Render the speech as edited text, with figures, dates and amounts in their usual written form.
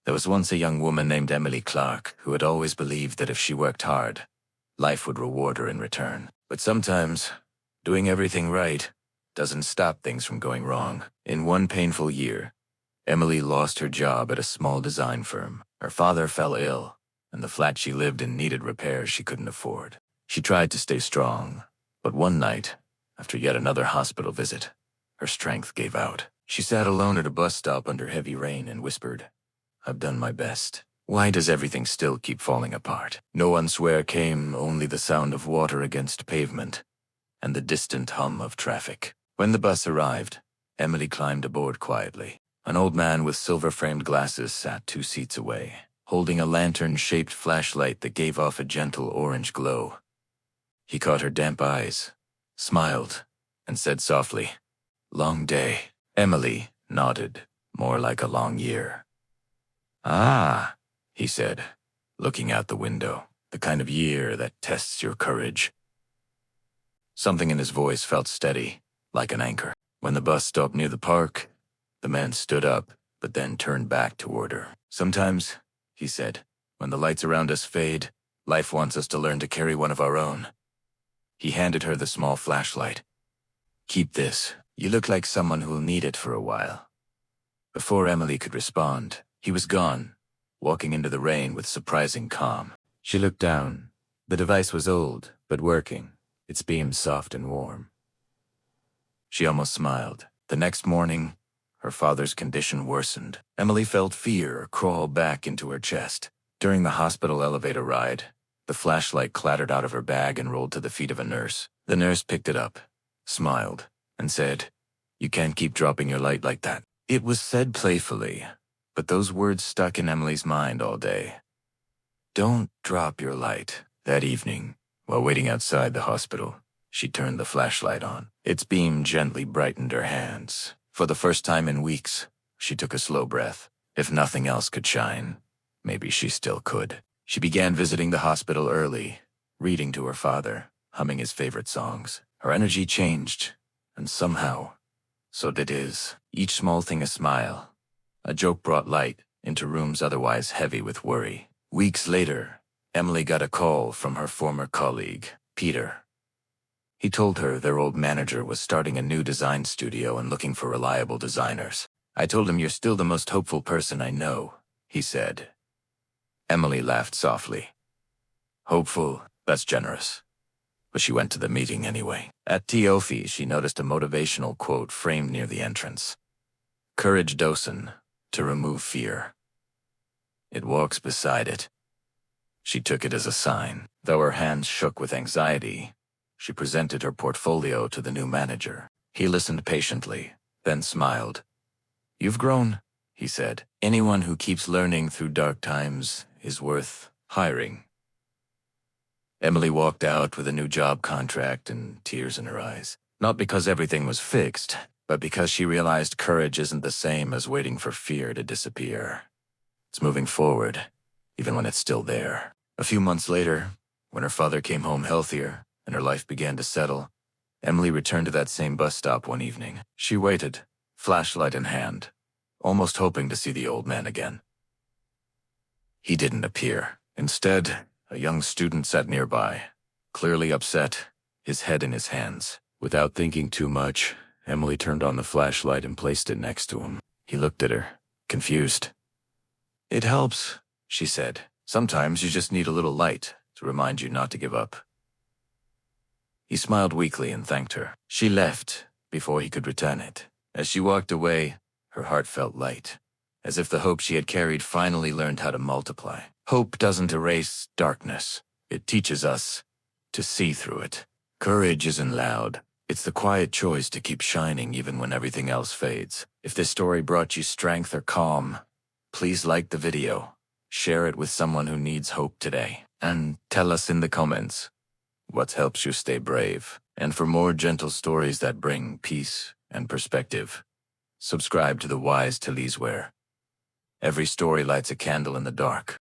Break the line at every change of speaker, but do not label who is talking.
There was once a young woman named Emily Clark who had always believed that if she worked hard, life would reward her in return. But sometimes, doing everything right doesn't stop things from going wrong. In one painful year, Emily lost her job at a small design firm. Her father fell ill, and the flat she lived in needed repairs she couldn't afford. She tried to stay strong, but one night, after yet another hospital visit, her strength gave out. She sat alone at a bus stop under heavy rain and whispered, "I've done my best. Why does everything still keep falling apart?" No answer came, only the sound of water against pavement and the distant hum of traffic. When the bus arrived, Emily climbed aboard quietly. An old man with silver-framed glasses sat 2 seats away, holding a lantern-shaped flashlight that gave off a gentle orange glow. He caught her damp eyes, smiled, and said softly, "Long day." Emily nodded, more like a long year. "Ah," he said, looking out the window, "the kind of year that tests your courage." Something in his voice felt steady, like an anchor. When the bus stopped near the park, the man stood up, but then turned back toward her. "Sometimes," he said, "when the lights around us fade, life wants us to learn to carry one of our own." He handed her the small flashlight. "Keep this. You look like someone who'll need it for a while." Before Emily could respond, he was gone, walking into the rain with surprising calm. She looked down. The device was old, but working, its beams soft and warm. She almost smiled. The next morning, her father's condition worsened. Emily felt fear crawl back into her chest. During the hospital elevator ride, the flashlight clattered out of her bag and rolled to the feet of a nurse. The nurse picked it up, smiled, and said, "You can't keep dropping your light like that." It was said playfully, but those words stuck in Emily's mind all day. Don't drop your light. That evening, while waiting outside the hospital, she turned the flashlight on. Its beam gently brightened her hands. For the first time in weeks, she took a slow breath. If nothing else could shine, maybe she still could. She began visiting the hospital early, reading to her father, humming his favorite songs. Her energy changed, and somehow, so did his. Each small thing a smile. A joke brought light into rooms otherwise heavy with worry. Weeks later, Emily got a call from her former colleague, Peter. He told her their old manager was starting a new design studio and looking for reliable designers. "I told him you're still the most hopeful person I know," he said. Emily laughed softly. "Hopeful? That's generous." But she went to the meeting anyway. At Teofi, she noticed a motivational quote framed near the entrance. "Courage Dosen, to remove fear." It walks beside it. She took it as a sign. Though her hands shook with anxiety, she presented her portfolio to the new manager. He listened patiently, then smiled. "You've grown," he said. "Anyone who keeps learning through dark times is worth hiring." Emily walked out with a new job contract and tears in her eyes. Not because everything was fixed, but because she realized courage isn't the same as waiting for fear to disappear. It's moving forward, even when it's still there. A few months later, when her father came home healthier and her life began to settle, Emily returned to that same bus stop one evening. She waited, flashlight in hand, almost hoping to see the old man again. He didn't appear. Instead, a young student sat nearby, clearly upset, his head in his hands. Without thinking too much, Emily turned on the flashlight and placed it next to him. He looked at her, confused. "It helps," she said. "Sometimes you just need a little light to remind you not to give up." He smiled weakly and thanked her. She left before he could return it. As she walked away, her heart felt light, as if the hope she had carried finally learned how to multiply. Hope doesn't erase darkness. It teaches us to see through it. Courage isn't loud. It's the quiet choice to keep shining even when everything else fades. If this story brought you strength or calm, please like the video, share it with someone who needs hope today, and tell us in the comments what helps you stay brave. And for more gentle stories that bring peace and perspective, subscribe to the Wise to Leesware. Every story lights a candle in the dark.